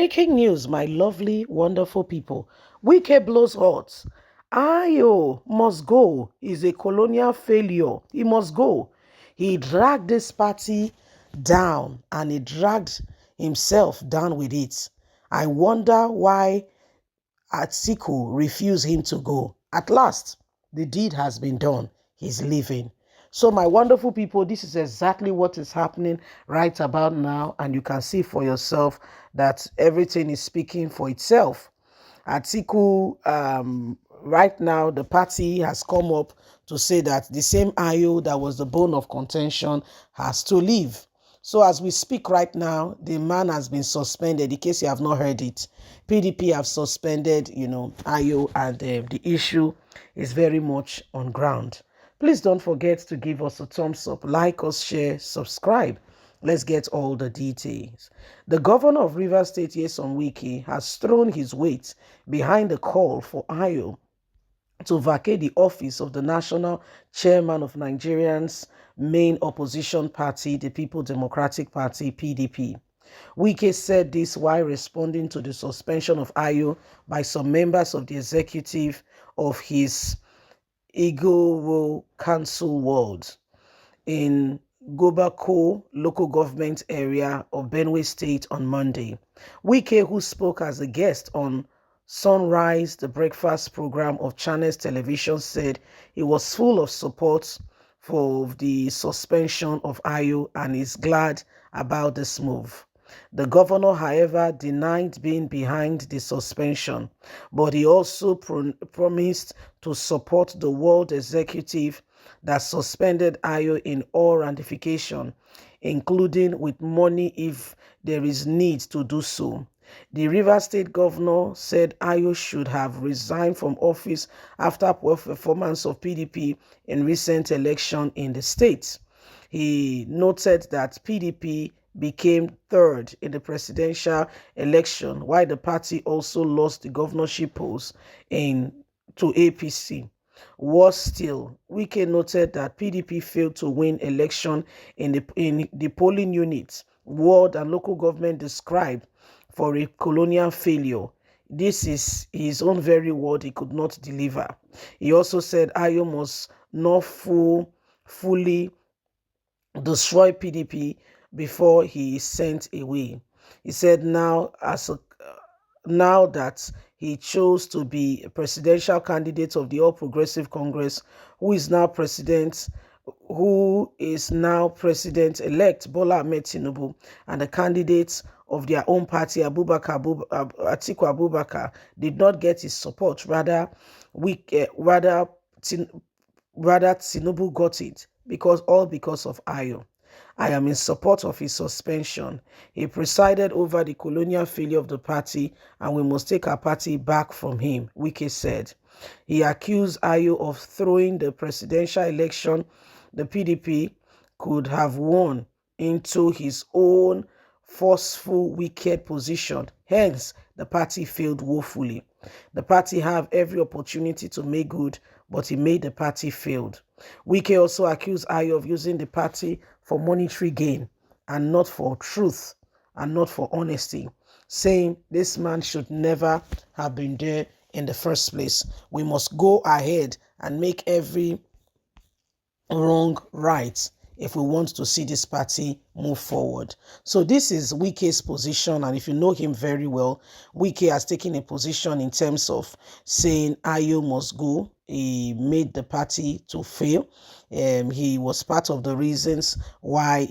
Breaking news, my lovely, wonderful people. Wike blows hot. Ayo must go. Is a colonial failure. He must go. He dragged this party down and he dragged himself down with it. I wonder why Atiku refused him to go. At last, the deed has been done. He's leaving. So my wonderful people, this is exactly what is happening right about now. And you can see for yourself that everything is speaking for itself. Atiku, right now, the party has come up to say that the same Ayo that was the bone of contention has to leave. So as we speak right now, the man has been suspended. In case you have not heard it, PDP have suspended, Ayo, and the issue is very much on ground. Please don't forget to give us a thumbs up, like us, share, subscribe. Let's get all the details. The governor of Rivers State, Nyesom Wike, has thrown his weight behind the call for Ayo to vacate the office of the national chairman of Nigeria's main opposition party, the People Democratic Party, PDP. Wike said this while responding to the suspension of Ayo by some members of the executive of his Igoro Council ward in Gobako local government area of Benue State on Monday. Wike, who spoke as a guest on Sunrise, the breakfast program of Channels Television, said he was full of support for the suspension of Ayo and is glad about this move. The governor, however, denied being behind the suspension, but he also promised to support the world executive that suspended Ayo in all ramifications, including with money if there is need to do so. The Rivers State governor said Ayo should have resigned from office after poor performance of PDP in recent election in the state. He noted that PDP became third in the presidential election, while the party also lost the governorship post to APC. Worse still, Wike noted that PDP failed to win election in the polling units, ward and local government described for a colonial failure. This is his own very word he could not deliver. He also said Ayo must not fully destroy PDP before he is sent away. He said now that he chose to be a presidential candidate of the All Progressive Congress, who is now President-elect Bola Ahmed Tinubu, and the candidates of their own party, Atiku Abubakar, did not get his support. Rather, Tinubu got it because of Ayo. I am in support of his suspension. He presided over the colonial failure of the party and we must take our party back from him, Wike said. He accused Ayo of throwing the presidential election the PDP could have won into his own forceful, wicked position. Hence, the party failed woefully. The party have every opportunity to make good, but he made the party failed. Wike also accused Ayo of using the party for monetary gain and not for truth and not for honesty, saying this man should never have been there in the first place. We must go ahead and make every wrong right if we want to see this party move forward. So this is Wike's position, and if you know him very well, Wike has taken a position in terms of saying Ayo must go. He made the party to fail. He was part of the reasons why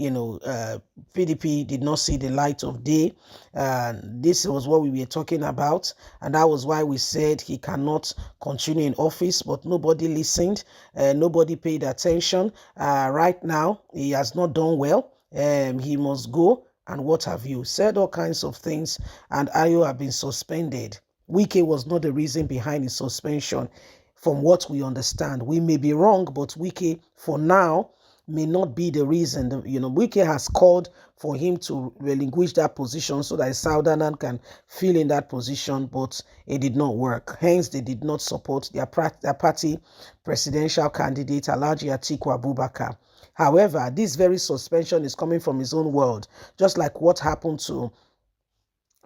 PDP did not see the light of day. This was what we were talking about, and that was why we said he cannot continue in office, but nobody listened. Nobody paid attention. Right now, he has not done well. He must go, and what have you. Said all kinds of things, and Ayo have been suspended. Wike was not the reason behind his suspension. From what we understand, we may be wrong, but Wike, for now, may not be the reason. Wike has called for him to relinquish that position so that Southern can fill in that position, but it did not work. Hence, they did not support their party presidential candidate, Alhaji Atiku Abubakar. However, this very suspension is coming from his own world, just like what happened to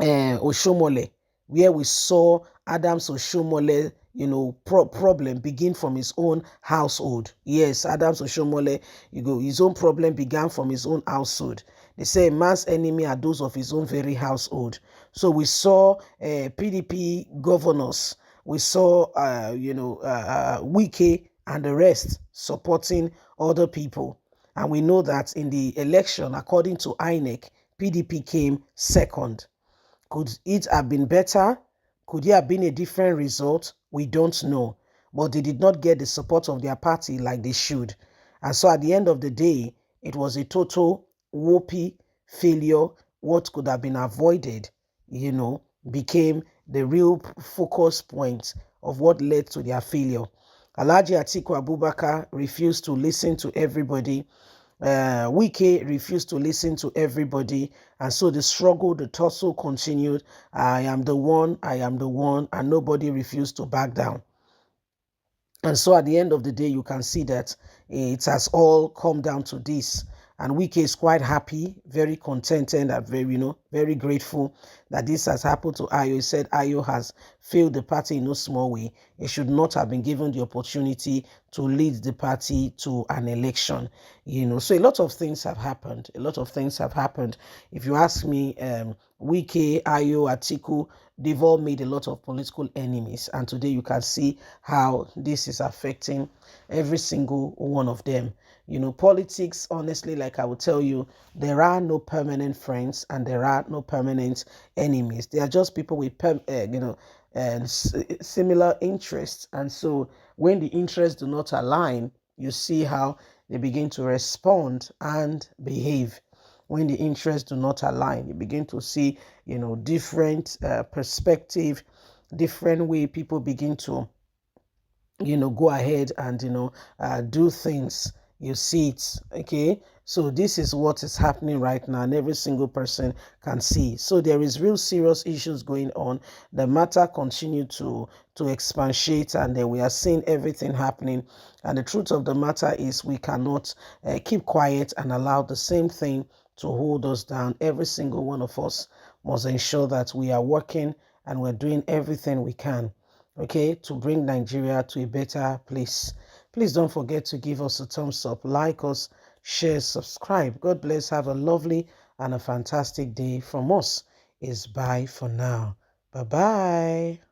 Oshomole, where we saw Adams Oshomole, problem begin from his own household. Yes, Adams Oshomole, his own problem began from his own household. They say man's enemy are those of his own very household. So we saw PDP governors, we saw, Wike and the rest supporting other people. And we know that in the election, according to INEC, PDP came second. Could it have been better? Could it have been a different result? We don't know. But they did not get the support of their party like they should. And so at the end of the day, it was a total whoopee failure. What could have been avoided, became the real focus point of what led to their failure. Alhaji Atiku Abubakar refused to listen to everybody. Wike refused to listen to everybody, and so the struggle, the tussle continued. I am the one, and nobody refused to back down. And so at the end of the day, you can see that it has all come down to this. And Wike is quite happy, very contented, and very grateful that this has happened to Ayo. He said Ayo has failed the party in no small way. He should not have been given the opportunity to lead the party to an election. So a lot of things have happened. If you ask me, Wike, Ayo, Atiku, they've all made a lot of political enemies. And today you can see how this is affecting every single one of them. Politics, honestly, like I will tell you, there are no permanent friends and there are no permanent enemies. They are just people with, similar interests. And so when the interests do not align, you see how they begin to respond and behave. When the interests do not align, you begin to see, different perspective, different way people begin to, go ahead and, do things. You see it, okay? So this is what is happening right now, and every single person can see. So there is real serious issues going on. The matter continue to expatiate, and then we are seeing everything happening. And the truth of the matter is we cannot keep quiet and allow the same thing to hold us down. Every single one of us must ensure that we are working and we're doing everything we can, okay, to bring Nigeria to a better place. Please don't forget to give us a thumbs up, like us, share, subscribe. God bless. Have a lovely and a fantastic day. From us is bye for now. Bye-bye.